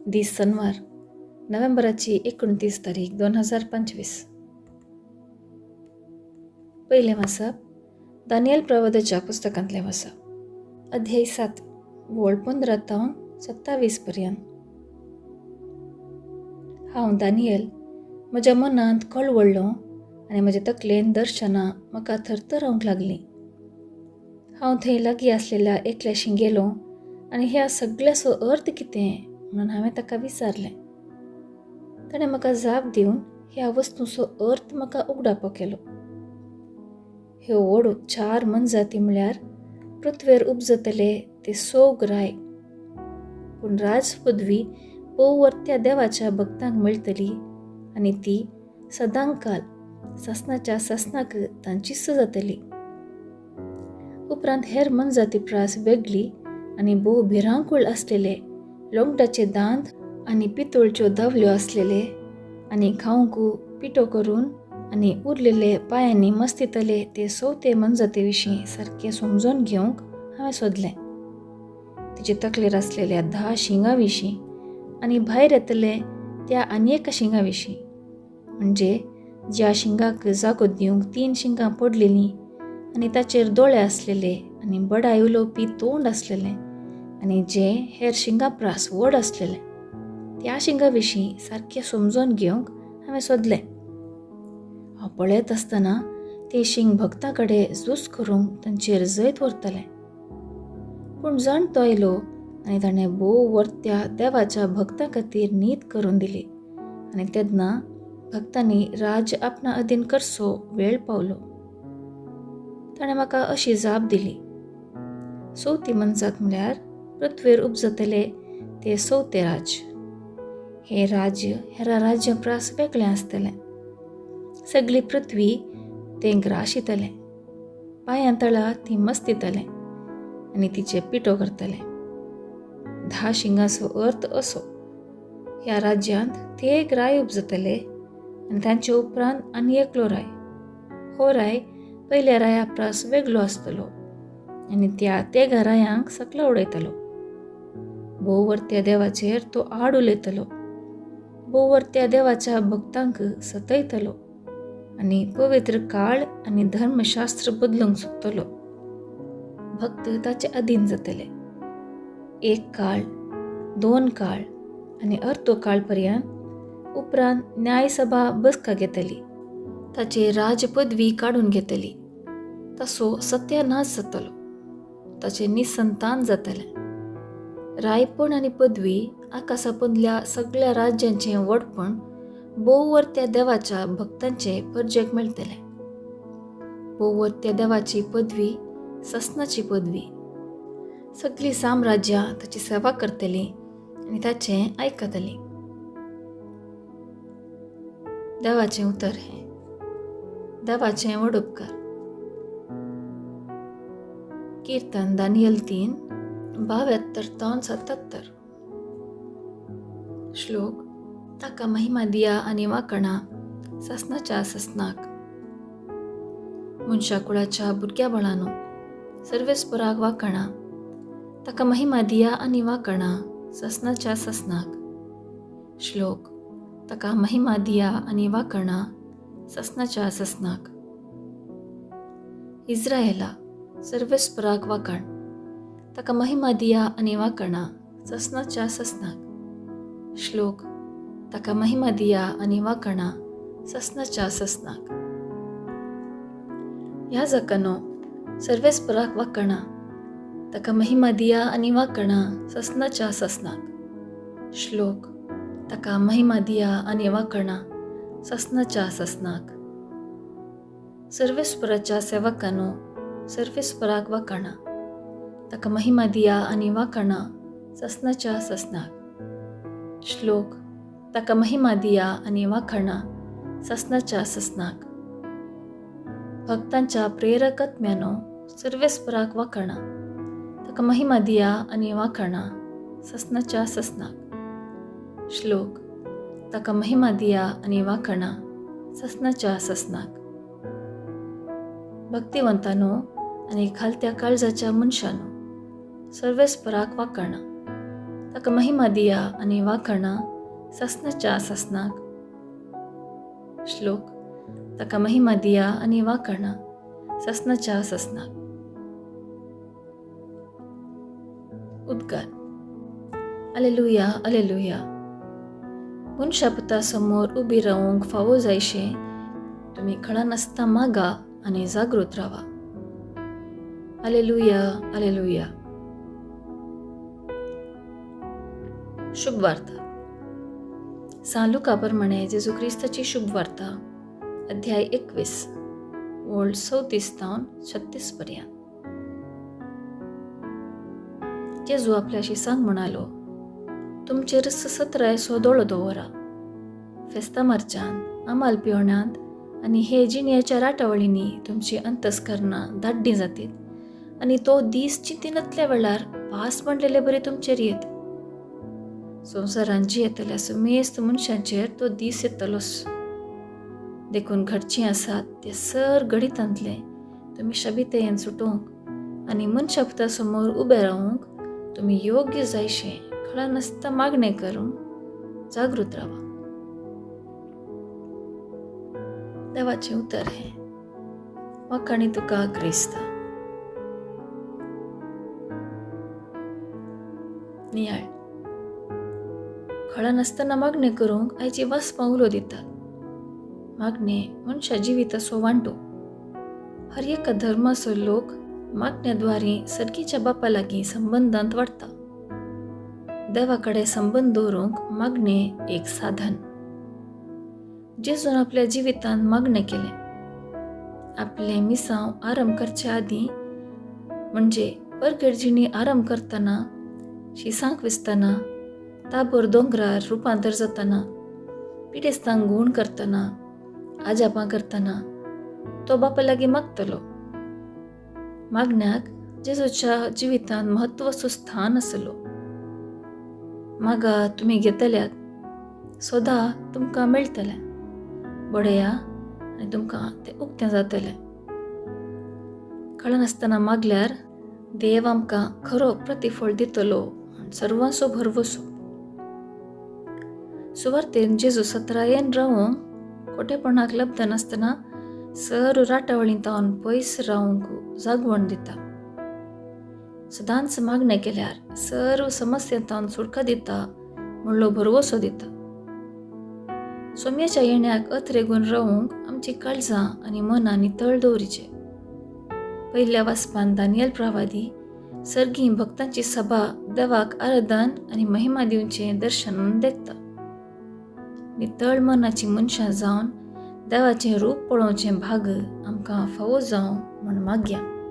दीस शनिवार नोव्हेंबराची 29 तारीख 2025. पहिले वाचप दानियल प्रवादच्या पुस्तकांतले वाचप अध्याय 7 वळ 15 ते 27 पर्यंत. हांव दानियल म्हज्या मनांत कळवळ्ळो आनी म्हज्या तकलेन दर्शनां म्हाका थरथरावंक लागलीं. हांव थंय लागीं आसलेल्या एकल्याशीं गेलो आनी ह्या सगळ्याचो अर्थ कितें म्हणून हांवें ताका विचारलें. ताणें म्हाका जाप दिवन ह्या वस्तूंचो अर्थ म्हाका उगडावपा केलो. ह्यो व्हड 4 मनजाती म्हळ्यार पृथ्वेर उपजतले ते सोग राय, पूण राजपदवी पोवर्त्या देवाच्या भक्तांक मेळटली आनी ती सदांकाल ससनाच्या ससनाक तांचीच जातली. उपरांत हेर मनजाती प्रास वेगळी आनी भोव भिरांकूळ आसलेले लोंगटाचे दांत आनी पितोळच्यो धावल्यो आसलेले आनी खावंकू पिठो करून आनी उरलेले पांयांनी मस्तितले ते चवथे मनजाते विशीं सारकें समजून घेवंक हांवें सोदलें. तिचे तकलेर आसलेल्या 10 शिंगां विशीं आनी भायर येतले त्या आनी एका शिंगा विशीं, म्हणजे ज्या शिंगाक जागो दिवंक 3 शिंगां पडलेलीं आनी ताचेर दोळे आसलेले आनी बडाय उलोवपी तोंड आसलेलें आनी जे हेर शिंगां प्रास व्हड आसलेलें त्या शिंगा विशीं सारकें समजून घेवंक हांवें सोदलें. हांव पळयत आसतना ते शिंग भक्तां कडेन झूज करूंक तांचेर जैत व्हरतलें. पूण जाणटो आयलो आनी ताणें भोव वर्त्या देवाच्या भक्तां खातीर न्हीद करून दिली आनी तेन्ना भक्तांनी राज आपणा अधीन करचो वेळ पावलो. ताणें म्हाका अशी जाप दिली. चवथी मनजात म्हळ्यार पृथ्वेर उपजतले ते चवथे राज. हे राज्य हेरा राज्य प्रास वेगळें आसतलें. सगळी पृथ्वी तें ग्राशितलें. पांयां तळा ती मस्तितलें आनी तिचे पिठो करतले. 10 शिंगांचो अर्थ असो: ह्या राज्यांत ते एक राय उपजतले आनी तांचे उपरांत आनी एकलो राय. हो राय पयल्या राया प्रास वेगळो आसतलो आनी त्या तेगा रायांक सकला उडयतलो. भोववर्त्या देवाचेर तो आड उलयतलो. भोववर्त्या देवाच्या भक्तांक सतयतलो आनी पवित्र काळ आनी धर्मशास्त्र बदलूंक सोदतलो. भक्त ताचे अधीन जातले. 1 काळ, 2 काळ आनी अर्दो काळ पर्यंत. उपरांत न्यायसभा बसका घेतली. ताचे राजपदवी काडून घेतली. ताचो सत्यानाश जातलो. ताचे निसंतान जातलें. रायपण आनी पदवी आकाशापदल्या सगळ्या राज्यांचें व्हडपण भोववर्त्या देवाच्या भक्तांचे परजेक मेळटलें. भोववर्त्या देवाची पदवी ससनाची पदवी. सगळीं साम्राज्यां ताची सेवा करतलीं आनी ताचें आयकतलीं. देवाचें उतर हें. देवाचें व्हड उपकार. कीर्तन दानियल 3 72 ते 77. श्लोक: ताका महिमा दिया आनी वाकणा ससनाच्या ससनाक. मनशा कुळाच्या भुरग्या बाळांनो, सर्वेस्पराक वाकणा. ताका महिमा दिया आनी वाकणा ससनाच्या ससनाक. श्लोक: ताका महिमा दिया आनी वाकणा ससनाच्या ससनाक. इस्रायेला, सर्वेस्पराक वाकण. ताका महिमा दिया आनी वाकणा ससनाच्या ससनाक. श्लोक: ताका महिमा दिया आनी वाकणा ससनाच्या ससनाक. ह्या जकानो, सर्वेस्पराक वाकणा. ताका महिमा दिया आनी वाकणा ससनाच्या ससनाक. श्लोक: ताका महिमा दिया आनी वाकणा ससनाच्या ससनाक. सर्वेस्पराच्या सेवकानो, सर्वेस्पराक वाकणा. ताका महिमा दिया आनी वाकणा ससनाच्या ससनाक. श्लोक: ताका महिमा दिया आनी वाकणा ससनाच्या ससनाक. भक्तांच्या प्रेरक आत्म्यानो, सर्वेस्पराक वाकणा. ताका महिमा दिया आनी वाकणा ससनाच्या ससनाक. श्लोक: ताका महिमा दिया आनी वाकणा ससनाच्या ससनाक. भक्तिवंतानो आनी खालत्या काळजाच्या मनशानो, सर्वेस्पराक वाकणा. ताका महिमा दिया आनी वाखाणां ससनाच्या ससनाक. श्लोक. ताका महिमा दिया आनी वाखाणां ससनाच्या ससनाक. उद्गार. Alleluia alleluia. मनशापुता समोर उबी रावूंक फावो जायशे तुमी खळा नासता मागा आनी जागृत रावा. Alleluia alleluia. शुभ वार्ता. सा लुका प्रमाणे जेजू क्रिस्ताची शुभ वार्ता अध्याय 21 ओळ 34 तावन 36 पर्यंत. जेजू आपल्याशी सांग म्हणालो, तुमचेर सतराय सोदोळो दवरा. फेस्ता मारच्यांत, आमाल पिवण्यांत आनी हे जिणयाच्या राटावळींनी तुमची अंतस्करणां धाड्डी जातीत आनी तो दीस चिंतिनातल्या वेळार पास म्हणलेले बरे तुमचेर येत. संवसारांत जियेतल्या समेस्त मनशांचेर तो दीस येतलोच. देखून घडचीं आसात ते सर घडितांतले तुमी शाबितेयेन सुटोवंक आनी मनशापुता समोर उबे रावूंक तुमी योग्य जायशे खळा नासता मागणें करूंक जागृत रावा. देवाचें उतर हें. वाखाणी तुका क्रिस्त. नियाळ. खळा नासतना मागणें करूंक आयची वासपां उलो दितात. मागणें मनशा जिविताचो वांटो. हर एका धर्माचो लोक मागण्याद्वारे सर्गीच्या बापा लागीं संबंदांत वाडटा. देवा कडेन संबंद दवरूंक मागणें एक साधन. जेजून आपल्या जिवितांत मागणें केलें. आपलें मिसांव आरंभ करच्या आदीं म्हणजे परगडजिणी आरंभ करतना, शिसांक विसतना, ताबोर दोंगरार रुपांतर जातना, पिडेस्तांक गूण करतना, आजापां करतना तो बापा लागीं मागतलो. मागण्याक जेजूच्या जिवितांत म्हत्वाचो स्थान आसलो. मागा तुमी घेतल्यात, सोदा तुमकां मेळटलें, बडया आनी तुमकां तें उक्तें जातलें. खळा नासतना मागल्यार देव आमकां खरो प्रतिफळ दितलो म्हण सर्वांचो भरवसो. सुवार्थेन जेजू सत्रायेन रावूंक खोटेपणाक लब्ध नासतना सर राटावळींतावन पयस रावूंक जागवण दिता. सदांच मागणें केल्यार सर्व समस्यांतावन सुटका दिता म्हणलो भरवसो दिता. सोम्याच्या येण्याक अथरेगून रावूंक आमची काळजां आनी मनां नितळ दवरिचे. पयल्या वासपान दानियल प्रवादी सर्गी भक्तांची सभा देवाक आराधन आनी महिमा दिवचें दर्शनान देखता. नितळ मनाची मनशां जावन देवाचें रूप पळोवचें भाग आमकां फावो जावं म्हण मागया.